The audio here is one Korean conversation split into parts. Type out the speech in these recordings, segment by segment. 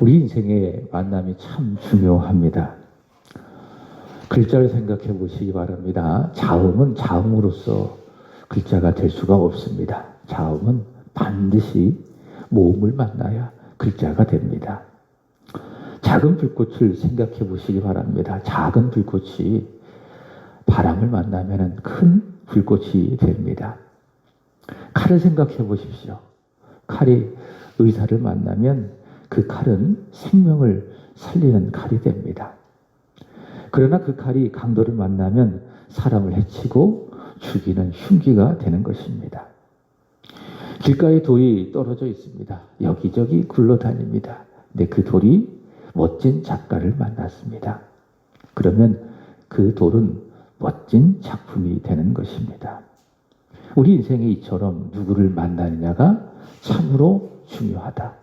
우리 인생의 만남이 참 중요합니다. 글자를 생각해 보시기 바랍니다. 자음은 자음으로서 글자가 될 수가 없습니다. 자음은 반드시 모음을 만나야 글자가 됩니다. 작은 불꽃을 생각해 보시기 바랍니다. 작은 불꽃이 바람을 만나면 큰 불꽃이 됩니다. 칼을 생각해 보십시오. 칼이 의사를 만나면 그 칼은 생명을 살리는 칼이 됩니다. 그러나 그 칼이 강도를 만나면 사람을 해치고 죽이는 흉기가 되는 것입니다. 길가에 돌이 떨어져 있습니다. 여기저기 굴러다닙니다. 근데 그 돌이 멋진 작가를 만났습니다. 그러면 그 돌은 멋진 작품이 되는 것입니다. 우리 인생에 이처럼 누구를 만나느냐가 참으로 중요하다.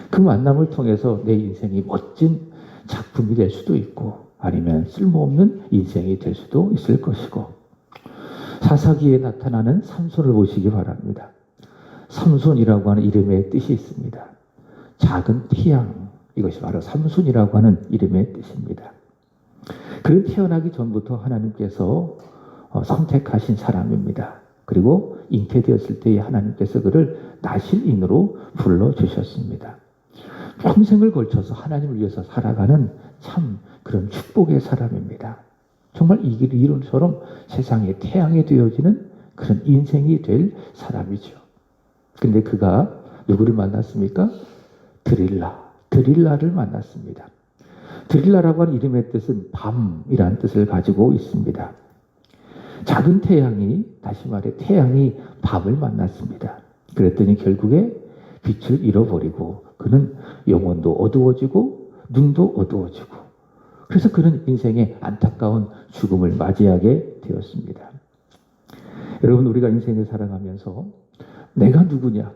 그 만남을 통해서 내 인생이 멋진 작품이 될 수도 있고 아니면 쓸모없는 인생이 될 수도 있을 것이고, 사사기에 나타나는 삼손을 보시기 바랍니다. 삼손이라고 하는 이름의 뜻이 있습니다. 작은 태양, 이것이 바로 삼손이라고 하는 이름의 뜻입니다. 그는 태어나기 전부터 하나님께서 선택하신 사람입니다. 그리고 잉태되었을 때에 하나님께서 그를 나실인으로 불러주셨습니다. 평생을 걸쳐서 하나님을 위해서 살아가는 참 그런 축복의 사람입니다. 정말 이 이론처럼 세상의 태양이 되어지는 그런 인생이 될 사람이죠. 근데 그가 누구를 만났습니까? 드릴라를 만났습니다. 드릴라라고 하는 이름의 뜻은 밤이라는 뜻을 가지고 있습니다. 작은 태양이, 다시 말해 태양이 밤을 만났습니다. 그랬더니 결국에 빛을 잃어버리고 그는 영혼도 어두워지고 눈도 어두워지고, 그래서 그는 인생의 안타까운 죽음을 맞이하게 되었습니다. 여러분, 우리가 인생을 살아가면서 내가 누구냐,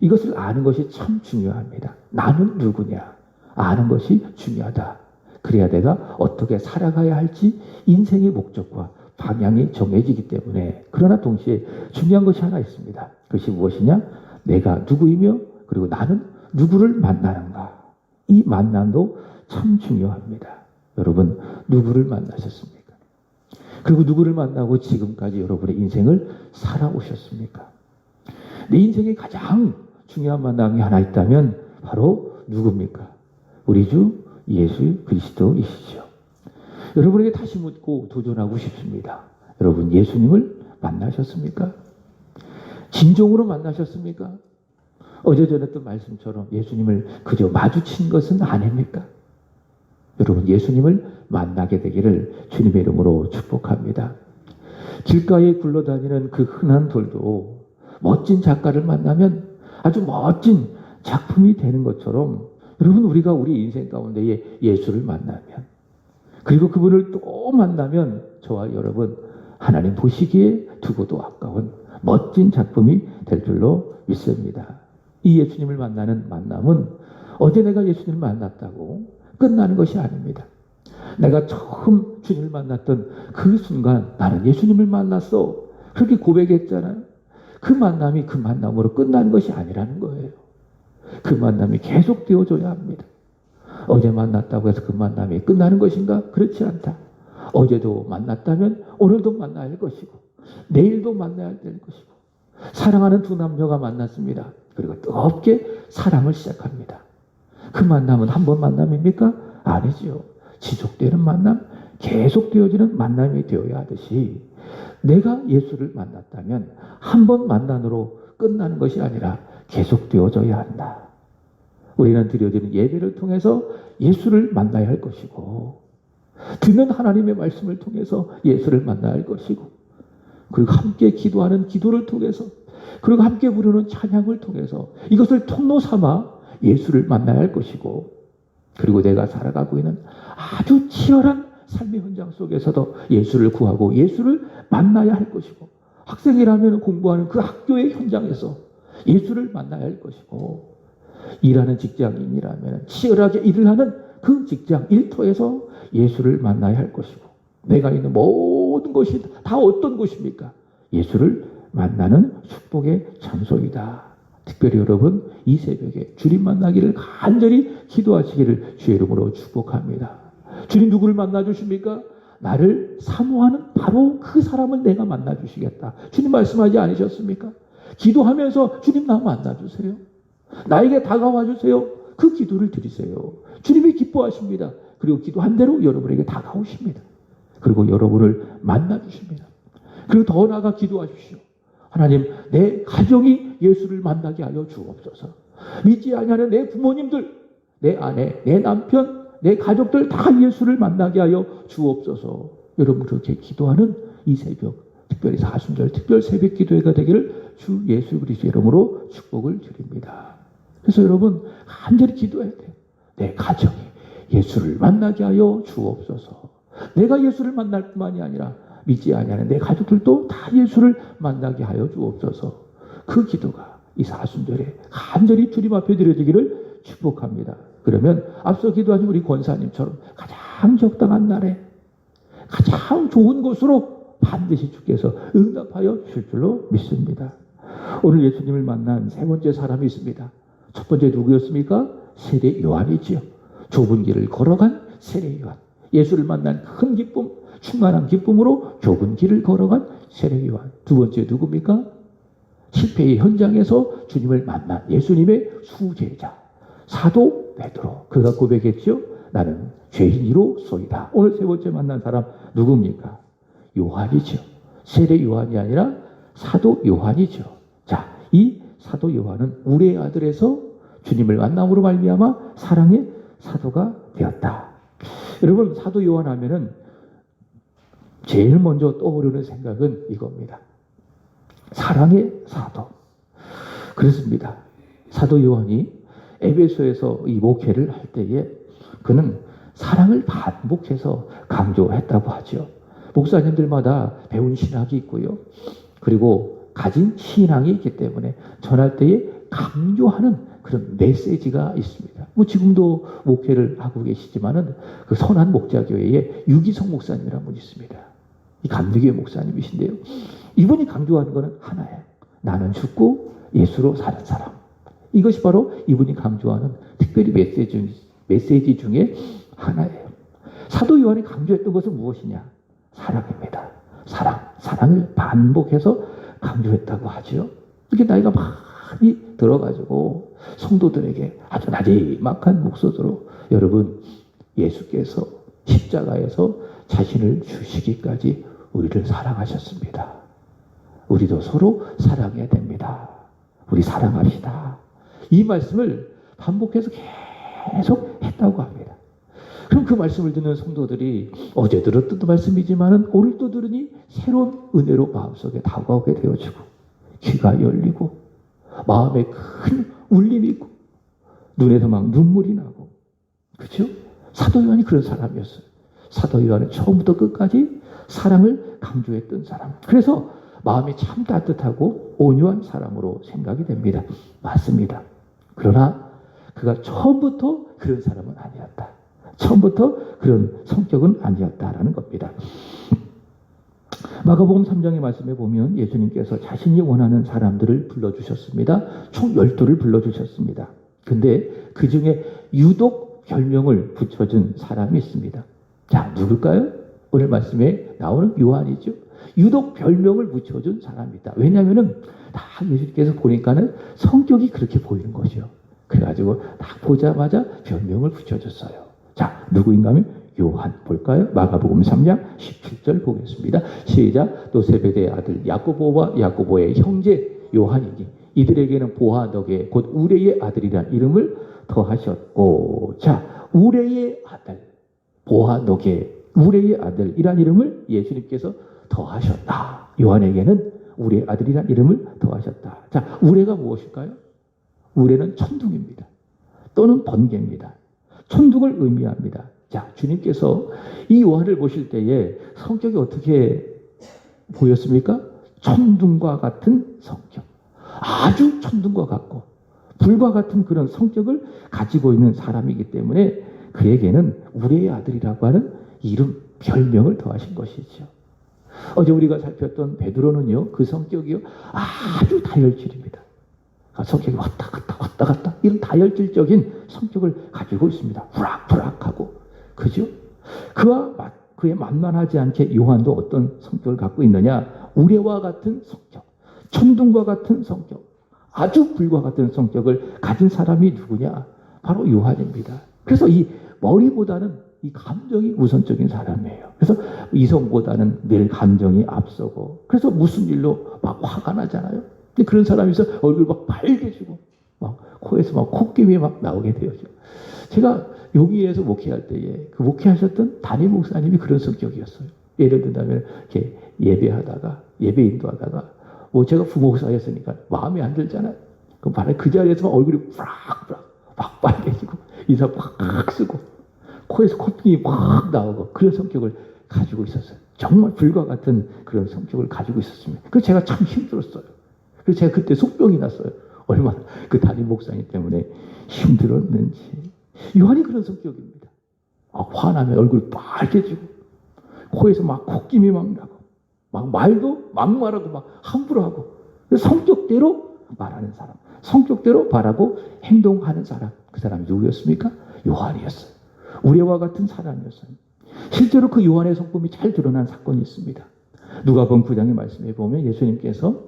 이것을 아는 것이 참 중요합니다. 나는 누구냐 아는 것이 중요하다. 그래야 내가 어떻게 살아가야 할지 인생의 목적과 방향이 정해지기 때문에. 그러나 동시에 중요한 것이 하나 있습니다. 그것이 무엇이냐? 내가 누구이며 그리고 나는 누구를 만나는가. 이 만남도 참 중요합니다. 여러분, 누구를 만나셨습니까? 그리고 누구를 만나고 지금까지 여러분의 인생을 살아오셨습니까? 내 인생에 가장 중요한 만남이 하나 있다면 바로 누굽니까? 우리 주 예수 그리스도이시죠. 여러분에게 다시 묻고 도전하고 싶습니다. 여러분, 예수님을 만나셨습니까? 진정으로 만나셨습니까? 어제 전했던 말씀처럼 예수님을 그저 마주친 것은 아닙니까? 여러분, 예수님을 만나게 되기를 주님의 이름으로 축복합니다. 길가에 굴러다니는 그 흔한 돌도 멋진 작가를 만나면 아주 멋진 작품이 되는 것처럼, 여러분, 우리가 우리 인생 가운데에 예수를 만나면, 그리고 그분을 또 만나면 저와 여러분 하나님 보시기에 두고도 아까운 멋진 작품이 될 줄로 믿습니다. 이 예수님을 만나는 만남은 어제 내가 예수님을 만났다고 끝나는 것이 아닙니다. 내가 처음 주님을 만났던 그 순간 나는 예수님을 만났어, 그렇게 고백했잖아요. 그 만남이 그 만남으로 끝나는 것이 아니라는 거예요. 그 만남이 계속되어져야 합니다. 어제 만났다고 해서 그 만남이 끝나는 것인가? 그렇지 않다. 어제도 만났다면 오늘도 만나야 할 것이고 내일도 만나야 될 것이고, 사랑하는 두 남녀가 만났습니다. 그리고 뜨겁게 사랑을 시작합니다. 그 만남은 한 번 만남입니까? 아니지요. 지속되는 만남, 계속되어지는 만남이 되어야 하듯이 내가 예수를 만났다면 한 번 만남으로 끝나는 것이 아니라 계속되어져야 한다. 우리는 드려지는 예배를 통해서 예수를 만나야 할 것이고, 듣는 하나님의 말씀을 통해서 예수를 만나야 할 것이고, 그리고 함께 기도하는 기도를 통해서, 그리고 함께 부르는 찬양을 통해서 이것을 통로 삼아 예수를 만나야 할 것이고, 그리고 내가 살아가고 있는 아주 치열한 삶의 현장 속에서도 예수를 구하고 예수를 만나야 할 것이고, 학생이라면 공부하는 그 학교의 현장에서 예수를 만나야 할 것이고, 일하는 직장인이라면 치열하게 일을 하는 그 직장 일터에서 예수를 만나야 할 것이고, 내가 있는 모든 것이 다 어떤 곳입니까? 예수를 만나는 축복의 장소이다. 특별히 여러분 이 새벽에 주님 만나기를 간절히 기도하시기를 주의 이름으로 축복합니다. 주님 누구를 만나 주십니까? 나를 사모하는 바로 그 사람을 내가 만나 주시겠다. 주님 말씀하지 않으셨습니까? 기도하면서 주님 나 만나 주세요. 나에게 다가와 주세요. 그 기도를 드리세요. 주님이 기뻐하십니다. 그리고 기도한 대로 여러분에게 다가오십니다. 그리고 여러분을 만나 주십니다. 그리고 더 나아가 기도하십시오. 하나님, 내 가정이 예수를 만나게 하여 주옵소서. 믿지 아니하는 내 부모님들, 내 아내, 내 남편, 내 가족들 다 예수를 만나게 하여 주옵소서. 여러분 그렇게 기도하는 이 새벽, 특별히 사순절 특별 새벽 기도회가 되기를 주 예수 그리스도의 이름으로 축복을 드립니다. 그래서 여러분 간절히 기도해야 돼요. 내 가정이 예수를 만나게 하여 주옵소서. 내가 예수를 만날 뿐만이 아니라 믿지 아니하는 내 가족들도 다 예수를 만나게 하여 주옵소서. 그 기도가 이 사순절에 간절히 주님 앞에 드려지기를 축복합니다. 그러면 앞서 기도하신 우리 권사님처럼 가장 적당한 날에 가장 좋은 곳으로 반드시 주께서 응답하여 주실 줄로 믿습니다. 오늘 예수님을 만난 세 번째 사람이 있습니다. 첫 번째 누구였습니까? 세례 요한이지요. 좁은 길을 걸어간 세례 요한. 예수를 만난 큰 기쁨, 충만한 기쁨으로 좁은 길을 걸어간 세례 요한. 두 번째 누굽니까? 실패의 현장에서 주님을 만난 예수님의 수제자 사도 베드로. 그가 고백했죠. 나는 죄인이로소이다. 오늘 세 번째 만난 사람 누굽니까? 요한이죠. 세례 요한이 아니라 사도 요한이죠. 자, 이 사도 요한은 우레의 아들에서 주님을 만남으로 말미암아 사랑의 사도가 되었다. 여러분 사도 요한 하면은 제일 먼저 떠오르는 생각은 이겁니다. 사랑의 사도. 그렇습니다. 사도 요한이 에베소에서 이 목회를 할 때에 그는 사랑을 반복해서 강조했다고 하죠. 목사님들마다 배운 신학이 있고요. 그리고 가진 신앙이 있기 때문에 전할 때에 강조하는 그런 메시지가 있습니다. 뭐 지금도 목회를 하고 계시지만은 그 선한 목자교회에 유기성 목사님이라는 분이 있습니다. 이 감리교회 목사님이신데요. 이분이 강조하는 것은 하나예요. 나는 죽고 예수로 사는 사람. 이것이 바로 이분이 강조하는 특별히 메시지 중에 하나예요. 사도 요한이 강조했던 것은 무엇이냐? 사랑입니다. 사랑을 반복해서 강조했다고 하죠. 이렇게 나이가 많이 들어가지고 성도들에게 아주 나지막한 목소리로 여러분 예수께서 십자가에서 자신을 주시기까지 우리를 사랑하셨습니다. 우리도 서로 사랑해야 됩니다. 우리 사랑합시다. 이 말씀을 반복해서 계속 했다고 합니다. 그럼 그 말씀을 듣는 성도들이 어제 들었던 말씀이지만 오늘 또 들으니 새로운 은혜로 마음속에 다가오게 되어지고 귀가 열리고 마음에 큰 울림이 있고 눈에서 막 눈물이 나고 그렇죠? 사도 요한이 그런 사람이었어요. 사도 요한은 처음부터 끝까지 사랑을 강조했던 사람. 그래서 마음이 참 따뜻하고 온유한 사람으로 생각이 됩니다. 맞습니다. 그러나 그가 처음부터 그런 사람은 아니었다. 처음부터 그런 성격은 아니었다라는 겁니다. 마가복음 3장의 말씀에 보면 예수님께서 자신이 원하는 사람들을 불러주셨습니다. 총 12를 불러주셨습니다. 근데 그 중에 유독 별명을 붙여준 사람이 있습니다. 자, 누굴까요? 오늘 말씀에 나오는 요한이죠. 유독 별명을 붙여준 사람이다. 왜냐하면은 딱 예수님께서 보니까는 성격이 그렇게 보이는 거죠. 그래가지고 딱 보자마자 별명을 붙여줬어요. 자, 누구인가 하면 요한 볼까요? 마가복음 3장 17절 보겠습니다. 시작. 또 세베대의 아들 야고보와 야고보의 형제 요한이니 이들에게는 보아너게 곧 우레의 아들이란 이름을 더하셨고, 자, 우레의 아들 보아너게 우레의 아들이란 이름을 예수님께서 더하셨다. 요한에게는 우레의 아들이란 이름을 더하셨다. 자, 우레가 무엇일까요? 우레는 천둥입니다. 또는 번개입니다. 천둥을 의미합니다. 자, 주님께서 이 요한을 보실 때에 성격이 어떻게 보였습니까? 천둥과 같은 성격. 아주 천둥과 같고 불과 같은 그런 성격을 가지고 있는 사람이기 때문에 그에게는 우레의 아들이라고 하는 이름, 별명을 더하신 것이죠. 어제 우리가 살폈던 베드로는요, 그 성격이요, 아주 다혈질입니다. 성격이 왔다 갔다 이런 다혈질적인 성격을 가지고 있습니다. 부락부락하고. 그죠? 그에 만만하지 않게 요한도 어떤 성격을 갖고 있느냐? 우레와 같은 성격, 천둥과 같은 성격, 아주 불과 같은 성격을 가진 사람이 누구냐? 바로 요한입니다. 그래서 이 머리보다는 이 감정이 우선적인 사람이에요. 그래서 이성보다는 늘 감정이 앞서고, 그래서 무슨 일로 막 화가 나잖아요. 근데 그런 사람이 있어 얼굴 막 빨개지고, 막 코에서 막 콧김이 막 나오게 되죠. 제가 여기에서 목회할 때에 그 목회하셨던 담임 목사님이 그런 성격이었어요. 예를 든다면 이렇게 예배 인도하다가 뭐 제가 부목사였으니까 마음에 안 들잖아요. 그럼 바로 그 자리에서 얼굴이 부락부락 막 빨개지고 인사 팍 쓰고 코에서 콧등이 막 나오고 그런 성격을 가지고 있었어요. 정말 불과 같은 그런 성격을 가지고 있었습니다. 그래서 제가 참 힘들었어요. 그래서 제가 그때 속병이 났어요. 얼마나 그 담임 목사님 때문에 힘들었는지. 요한이 그런 성격입니다. 화나면 얼굴이 빨개지고 코에서 막 콧김이 막 나고 막 말도 막말하고 막 함부로 하고 성격대로 말하는 사람, 성격대로 말하고 행동하는 사람. 그 사람이 누구였습니까? 요한이었어요. 우레와 같은 사람이었어요. 실제로 그 요한의 성품이 잘 드러난 사건이 있습니다. 누가복음 9장의 말씀에 보면 예수님께서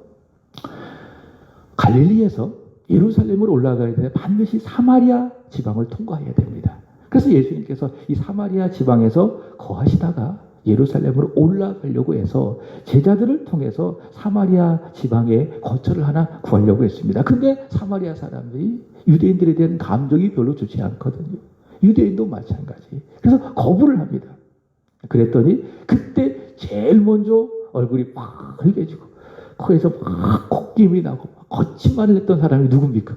갈릴리에서 예루살렘으로 올라가야 되는데 반드시 사마리아 지방을 통과해야 됩니다. 그래서 예수님께서 이 사마리아 지방에서 거하시다가 예루살렘으로 올라가려고 해서 제자들을 통해서 사마리아 지방에 거처를 하나 구하려고 했습니다. 근데 사마리아 사람들이 유대인들에 대한 감정이 별로 좋지 않거든요. 유대인도 마찬가지. 그래서 거부를 합니다. 그랬더니 그때 제일 먼저 얼굴이 막 흘겨지고 코에서 막 콧김이 나고 거친 말을 했던 사람이 누굽니까?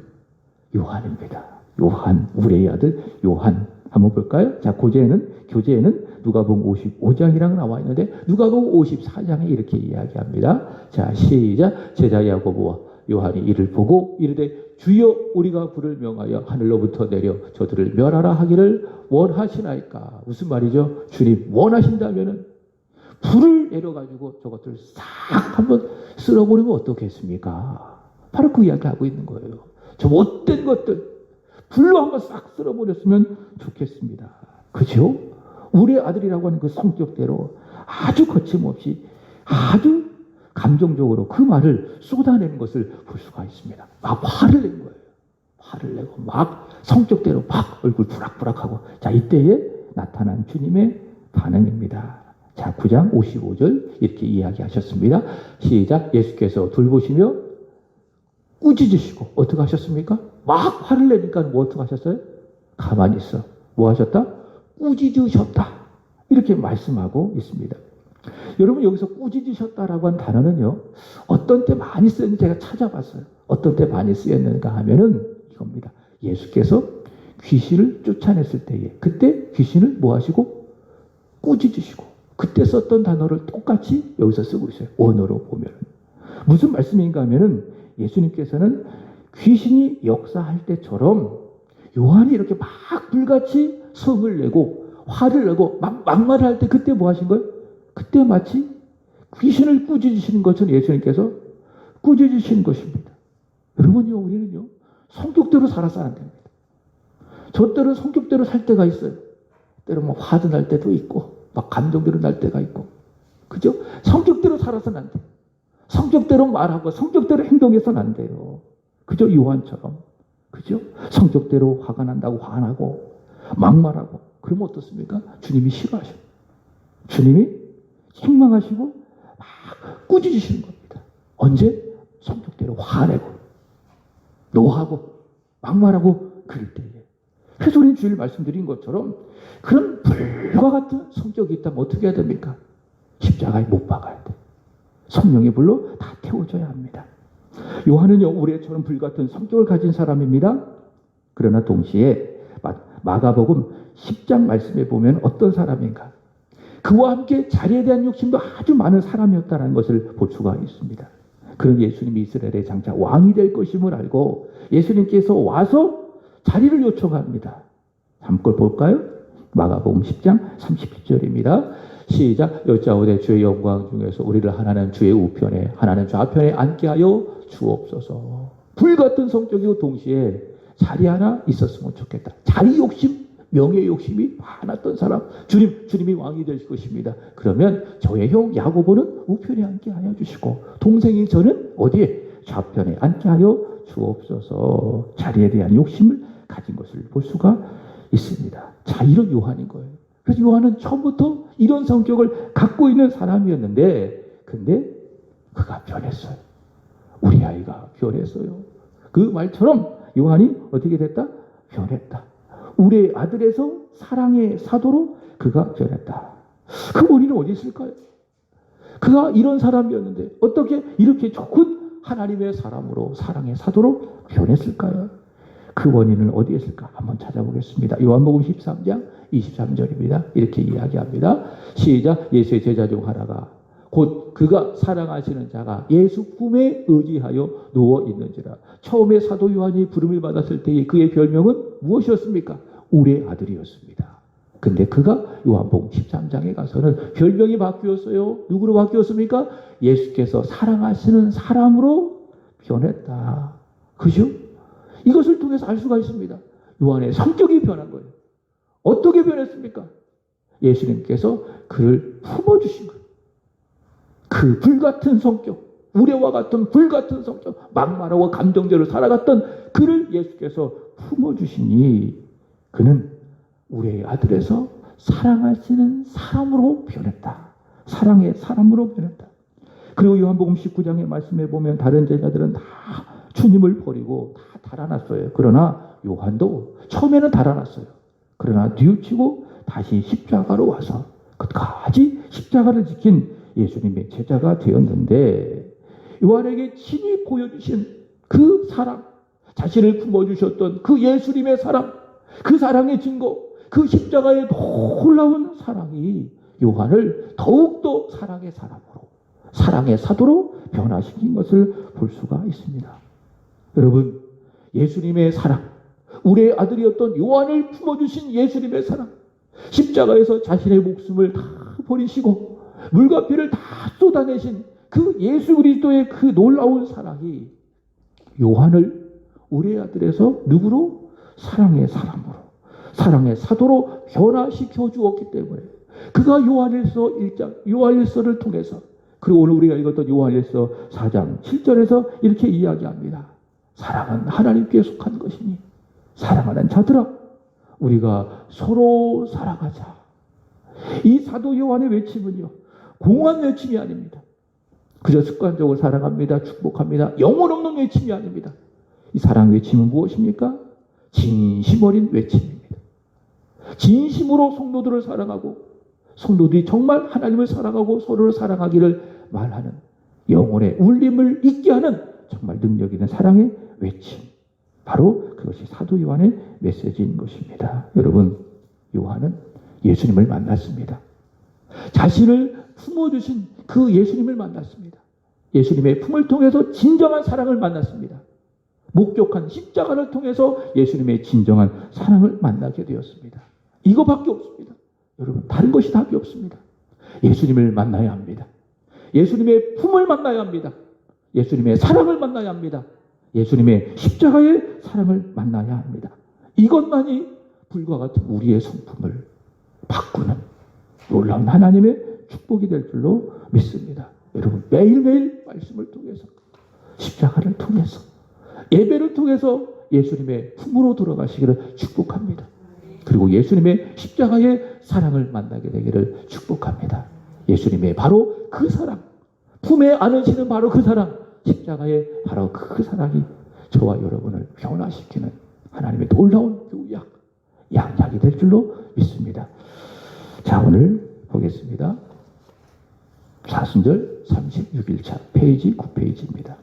요한입니다. 요한, 우레의 아들 요한. 한번 볼까요? 자, 교재에는 누가복음 55장이라고 나와 있는데 누가복음 54장에 이렇게 이야기합니다. 자, 시작. 제자 야고보와 요한이 이를 보고 이르되 주여 우리가 불을 명하여 하늘로부터 내려 저들을 멸하라 하기를 원하시나이까. 무슨 말이죠? 주님 원하신다면은 불을 내려가지고 저것들을 싹 한번 쓸어버리면 어떻겠습니까? 바로 그 이야기를 하고 있는 거예요. 저 못된 것들 불로 한번 싹 쓸어버렸으면 좋겠습니다. 그죠? 우리의 아들이라고 하는 그 성격대로 아주 거침없이 아주 감정적으로 그 말을 쏟아내는 것을 볼 수가 있습니다. 막 화를 낸 거예요. 화를 내고 막 성격대로 막 얼굴 부락부락하고. 자, 이때에 나타난 주님의 반응입니다. 자, 9장 55절 이렇게 이야기하셨습니다. 시작. 예수께서 돌보시며 꾸짖으시고 어떻게 하셨습니까? 막 화를 내니까 뭐 어떻게 하셨어요? 가만히 있어. 뭐 하셨다? 꾸짖으셨다. 이렇게 말씀하고 있습니다. 여러분 여기서 꾸짖으셨다라고 한 단어는요. 어떤 때 많이 쓰였는지 제가 찾아봤어요. 어떤 때 많이 쓰였는가 하면은 이겁니다. 예수께서 귀신을 쫓아냈을 때에 그때 귀신을 뭐 하시고? 꾸짖으시고 그때 썼던 단어를 똑같이 여기서 쓰고 있어요. 원어로 보면. 무슨 말씀인가 하면은 예수님께서는 귀신이 역사할 때처럼 요한이 이렇게 막 불같이 성을 내고 화를 내고 막 막말을 할 때 그때 뭐 하신 거예요? 그때 마치 귀신을 꾸짖으시는 것처럼 예수님께서 꾸짖으시는 것입니다. 여러분요, 우리는요, 성격대로 살아서 안 됩니다. 저 때는 성격대로 살 때가 있어요. 때로는 뭐 화도 날 때도 있고, 막 감정대로 날 때가 있고. 그죠? 성격대로 살아서는 안 돼요. 성격대로 말하고, 성격대로 행동해서는 안 돼요. 그죠? 요한처럼. 그죠? 성격대로 화가 난다고 화나고, 막말하고. 그러면 어떻습니까? 주님이 싫어하셔. 주님이 책망하시고 막 꾸짖으시는 겁니다. 언제? 성격대로 화내고 노하고 막말하고 그럴 때에. 그래서 우리는 주일 말씀드린 것처럼 그런 불과 같은 성격이 있다면 어떻게 해야 됩니까? 십자가에 못 박아야 돼. 성령의 불로 다 태워줘야 합니다. 요한은요, 우리처럼 불같은 성격을 가진 사람입니다. 그러나 동시에 마가복음 10장 말씀에 보면 어떤 사람인가? 그와 함께 자리에 대한 욕심도 아주 많은 사람이었다는 것을 볼 수가 있습니다. 그런 예수님이 이스라엘의 장차 왕이 될 것임을 알고 예수님께서 와서 자리를 요청합니다. 한번 볼까요? 마가복음 10장 37절입니다. 시작. 여짜오되 주의 영광 중에서 우리를 하나는 주의 우편에 하나는 좌편에 앉게 하여 주옵소서. 불같은 성격이고 동시에 자리 하나 있었으면 좋겠다. 자리 욕심, 명예 욕심이 많았던 사람. 주님이 왕이 되실 것입니다. 그러면 저의 형 야고보는 우편에 앉게 하여 주시고 동생인 저는 어디에? 좌편에 앉게 하여 주옵소서. 자리에 대한 욕심을 가진 것을 볼 수가 있습니다. 자, 이런 요한인 거예요. 그래서 요한은 처음부터 이런 성격을 갖고 있는 사람이었는데 근데 그가 변했어요. 우리 아이가 변했어요. 그 말처럼 요한이 어떻게 됐다? 변했다. 우리 아들에서 사랑의 사도로 그가 변했다. 그 원인은 어디 있을까요? 그가 이런 사람이었는데 어떻게 이렇게 좋은 하나님의 사람으로 사랑의 사도로 변했을까요? 그 원인은 어디에 있을까? 한번 찾아보겠습니다. 요한복음 13장 23절입니다. 이렇게 이야기합니다. 시작. 예수의 제자 중 하나가 곧 그가 사랑하시는 자가 예수 품에 의지하여 누워 있는지라. 처음에 사도 요한이 부름을 받았을 때의 그의 별명은 무엇이었습니까? 우리의 아들이었습니다. 근데 그가 요한복음 13장에 가서는 별명이 바뀌었어요. 누구로 바뀌었습니까? 예수께서 사랑하시는 사람으로 변했다. 그죠? 이것을 통해서 알 수가 있습니다. 요한의 성격이 변한 거예요. 어떻게 변했습니까? 예수님께서 그를 품어주신 거예요. 그 불같은 성격, 우레와 같은 불같은 성격, 막말하고 감정대로 살아갔던 그를 예수께서 품어주시니 그는 우리의 아들에서 사랑하시는 사람으로 변했다. 사랑의 사람으로 변했다. 그리고 요한복음 19장의 말씀에 보면 다른 제자들은 다 주님을 버리고 다 달아났어요. 그러나 요한도 처음에는 달아났어요. 그러나 뉘우치고 다시 십자가로 와서 끝까지 십자가를 지킨 예수님의 제자가 되었는데 요한에게 친히 보여주신 그 사랑, 자신을 품어주셨던 그 예수님의 사랑, 그 사랑의 증거, 그 십자가의 놀라운 사랑이 요한을 더욱더 사랑의 사람으로, 사랑의 사도로 변화시킨 것을 볼 수가 있습니다. 여러분, 예수님의 사랑, 우리의 아들이었던 요한을 품어주신 예수님의 사랑, 십자가에서 자신의 목숨을 다 버리시고 물과 피를 다 쏟아내신 그 예수 그리스도의 그 놀라운 사랑이 요한을 우리의 아들에서 누구로? 사랑의 사람으로, 사랑의 사도로 변화시켜 주었기 때문에 그가 요한일서 1장, 요한일서를 통해서 그리고 오늘 우리가 읽었던 요한일서 4장 7절에서 이렇게 이야기합니다. 사랑은 하나님께 속한 것이니 사랑하는 자들아 우리가 서로 사랑하자. 이 사도 요한의 외침은요, 공허한 외침이 아닙니다. 그저 습관적으로 사랑합니다, 축복합니다, 영혼 없는 외침이 아닙니다. 이 사랑 외침은 무엇입니까? 진심 어린 외침입니다. 진심으로 성도들을 사랑하고 성도들이 정말 하나님을 사랑하고 서로를 사랑하기를 말하는 영혼의 울림을 잊게 하는 정말 능력 있는 사랑의 외침. 바로 그것이 사도 요한의 메시지인 것입니다. 여러분, 요한은 예수님을 만났습니다. 자신을 품어주신 그 예수님을 만났습니다. 예수님의 품을 통해서 진정한 사랑을 만났습니다. 목격한 십자가를 통해서 예수님의 진정한 사랑을 만나게 되었습니다. 이거밖에 없습니다. 여러분, 다른 것이 답이 없습니다. 예수님을 만나야 합니다. 예수님의 품을 만나야 합니다. 예수님의 사랑을 만나야 합니다. 예수님의 십자가의 사랑을 만나야 합니다. 이것만이 불과 같은 우리의 성품을 바꾸는 놀라운 하나님의 축복이 될 줄로 믿습니다. 여러분, 매일매일 말씀을 통해서, 십자가를 통해서, 예배를 통해서 예수님의 품으로 들어가시기를 축복합니다. 그리고 예수님의 십자가의 사랑을 만나게 되기를 축복합니다. 예수님의 바로 그 사랑, 품에 안으시는 바로 그 사랑, 십자가의 바로 그 사랑이 저와 여러분을 변화시키는 하나님의 놀라운 교약, 양약이 될 줄로 믿습니다. 자, 오늘 보겠습니다. 사순절 36일차 페이지 9페이지입니다.